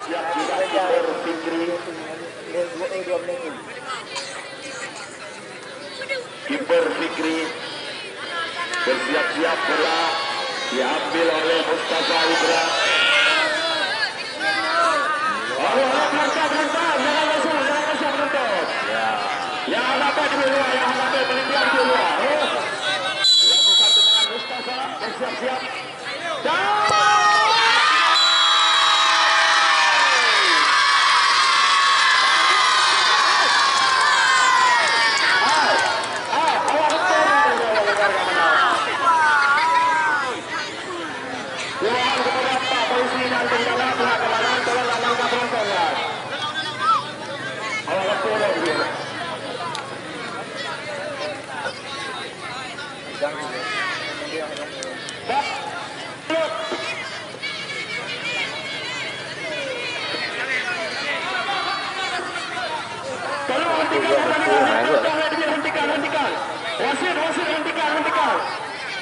Siap juga kiper Fikri. Kiper Fikri bersiap-siap, bola diambil oleh Mustafa Ibra. Jangan masuk menonton. Yang dapat di luar, yang dapat penelitian di luar. Dilakukan dengan Mustafa, bersiap-siap.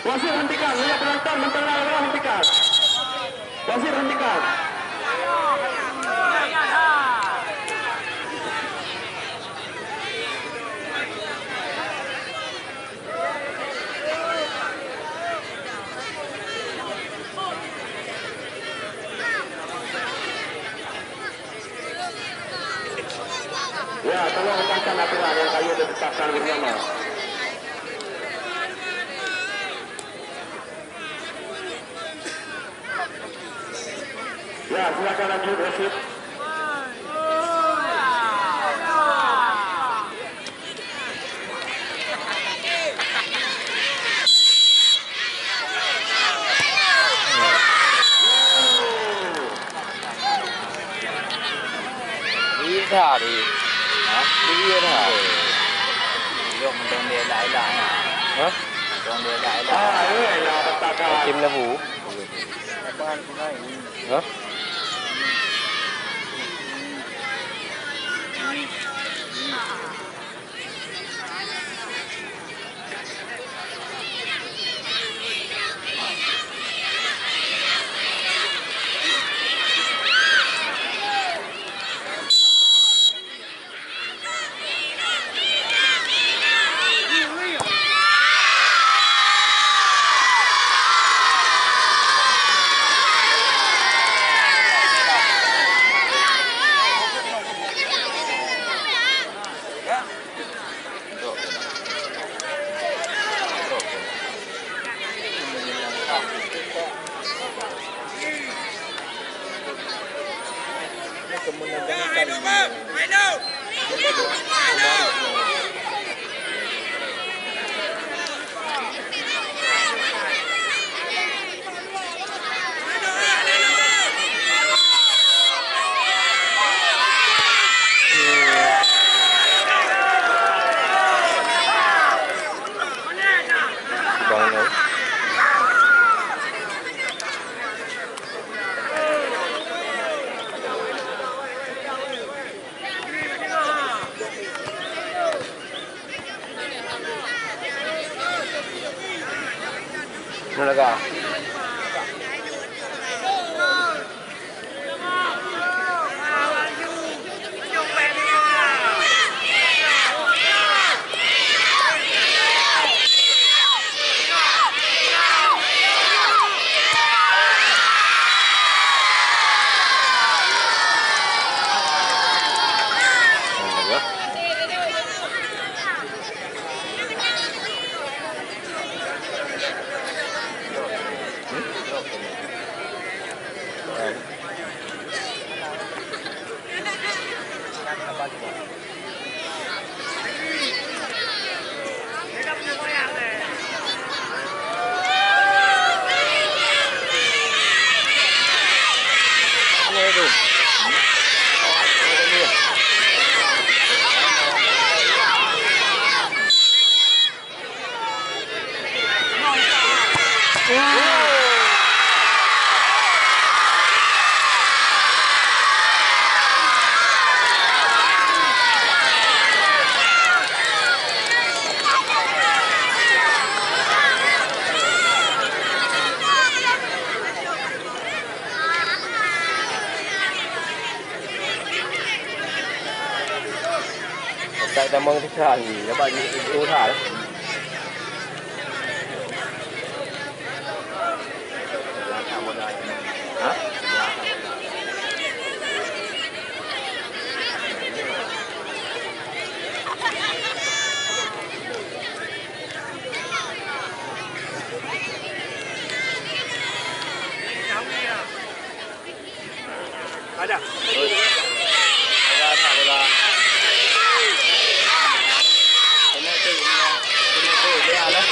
Wasit hentikan, lihat penonton mentenang, hentikan. Wasit hentikan. Ya, tolong hentikan aturan yang kalian ditetapkan bersama. Ya, silakan lanjut wasit. Thả đi hả? Đi thả dùng đồng địa lại hả? Đồng địa lại chim là vũ hả? Nalaga. tại mong thích thả gì các bạn đi thả đấy. Hả? Ada. Ada. Ini tu dia lah.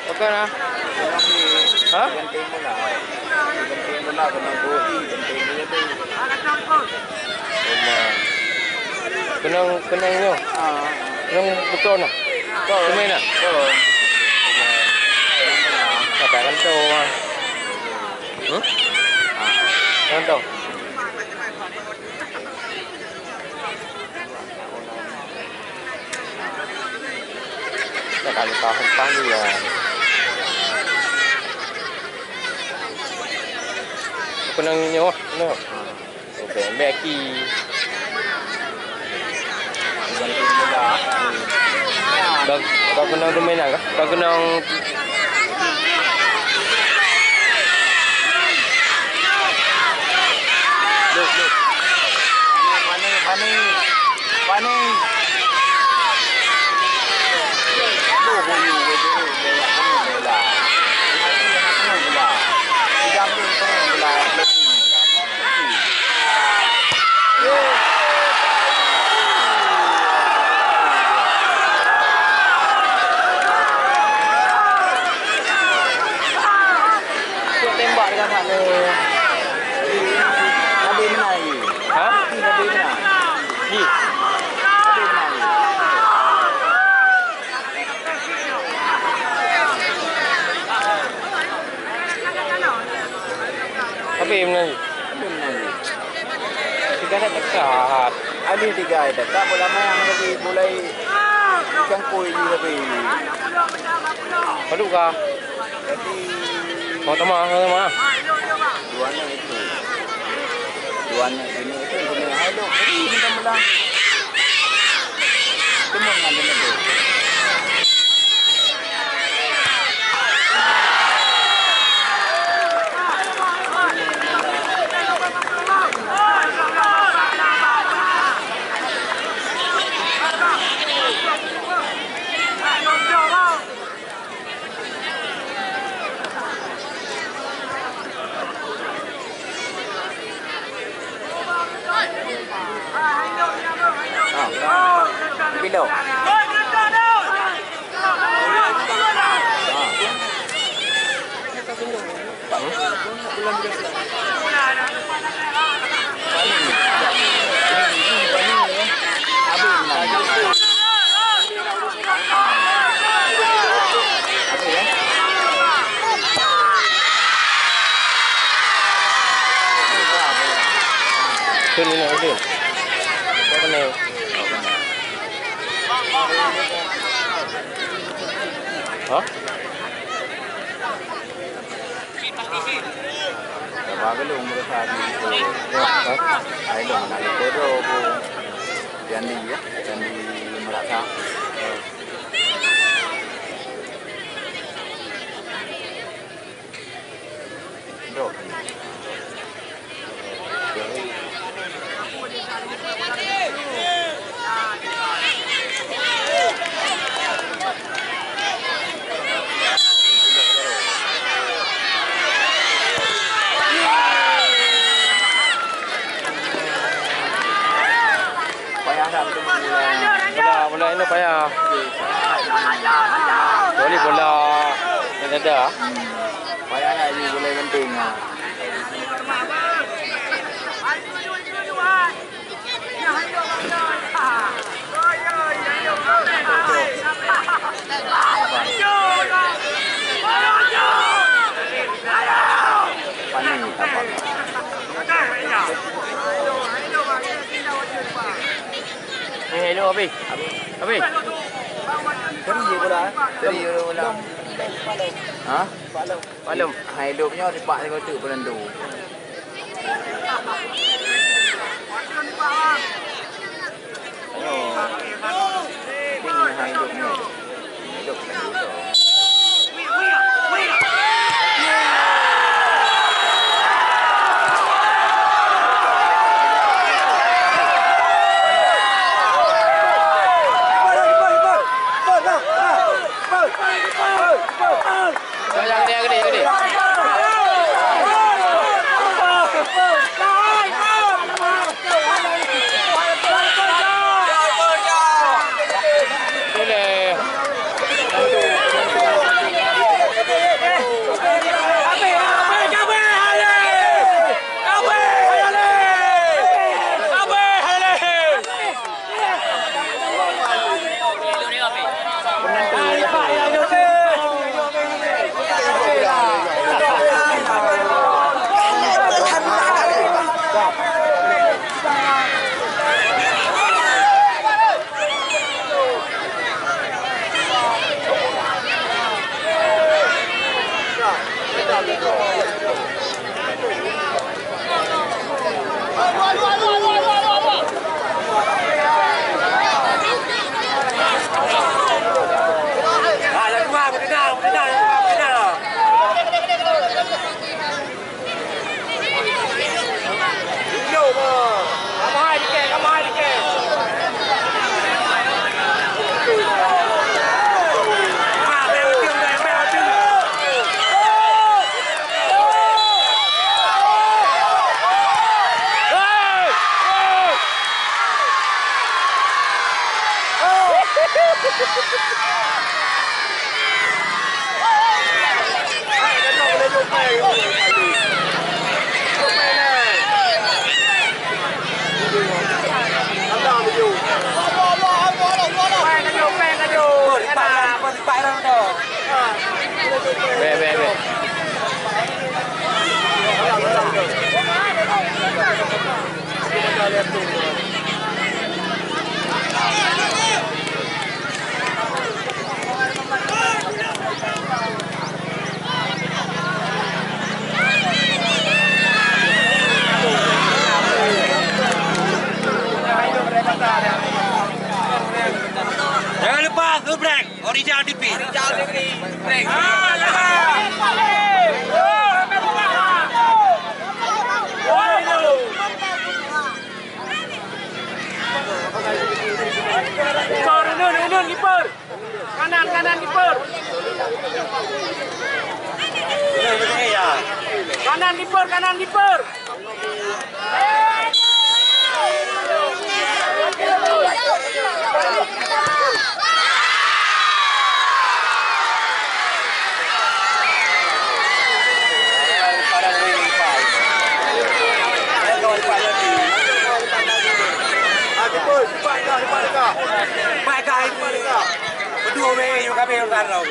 Oke nah. Hah? Gantiin mo na. Gantiin mo na kung buhi. Gantiin mo na Kenang nyo. Kenang betul na. Kumay na. Kata kan to. Kan to. Kali tahun panggilan. Apa namanya? No. Oke, Becky. Kau kenal domain apa? Kau kenal. Look. Pani. Tembak dengan sana. Nabi mana lagi? Hah? Nabi mana? Ni. Nabi mana lagi? Nabi mana lagi? Tiga dah dekat. Ada tiga dah. Tak boleh main lagi mulai cangkul ni tapi. Paduk kah? Jadi mau teman. Duanya itu. Duanya ini itu punya halo. Ini kan belah. Semua ngambil itu. Kilo. Ini nak itu. Apa ni? Hah? Bagai lu umur tadi itu. Ayo dong, nak foto aku. Jadi ya, jadi merata. Dok. bola ini payah. Boleh bola yang ada. Payah nak di bola penting ah. Panik apa? Hello Abi. Abi. Serius bola. Serius bola. Ha? Palem. Hidupnya ripak dia kata penentu. Tinggi hidupnya. Hidup penentu. Yang gede. Jangan lupa gebrek original DP. Break. Nun kiper. Kanan kiper. Kanan kiper. Berdua main yang kami orang tahu.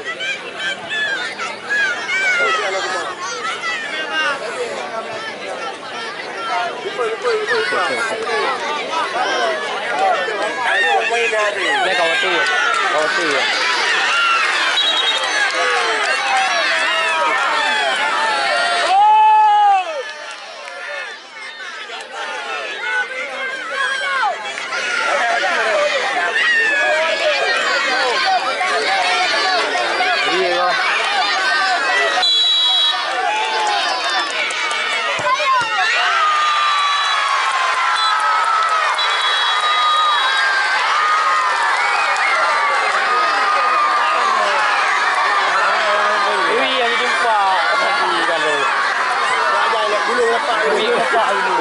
Kau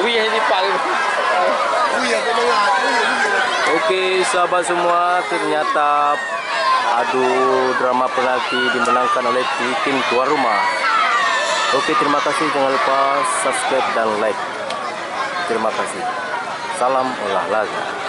Uya di pak. Okey, sahabat semua, ternyata adu drama penalti dimenangkan oleh tim tuan rumah. Okey, terima kasih. Jangan lupa subscribe dan like. Terima kasih. Salam olahraga.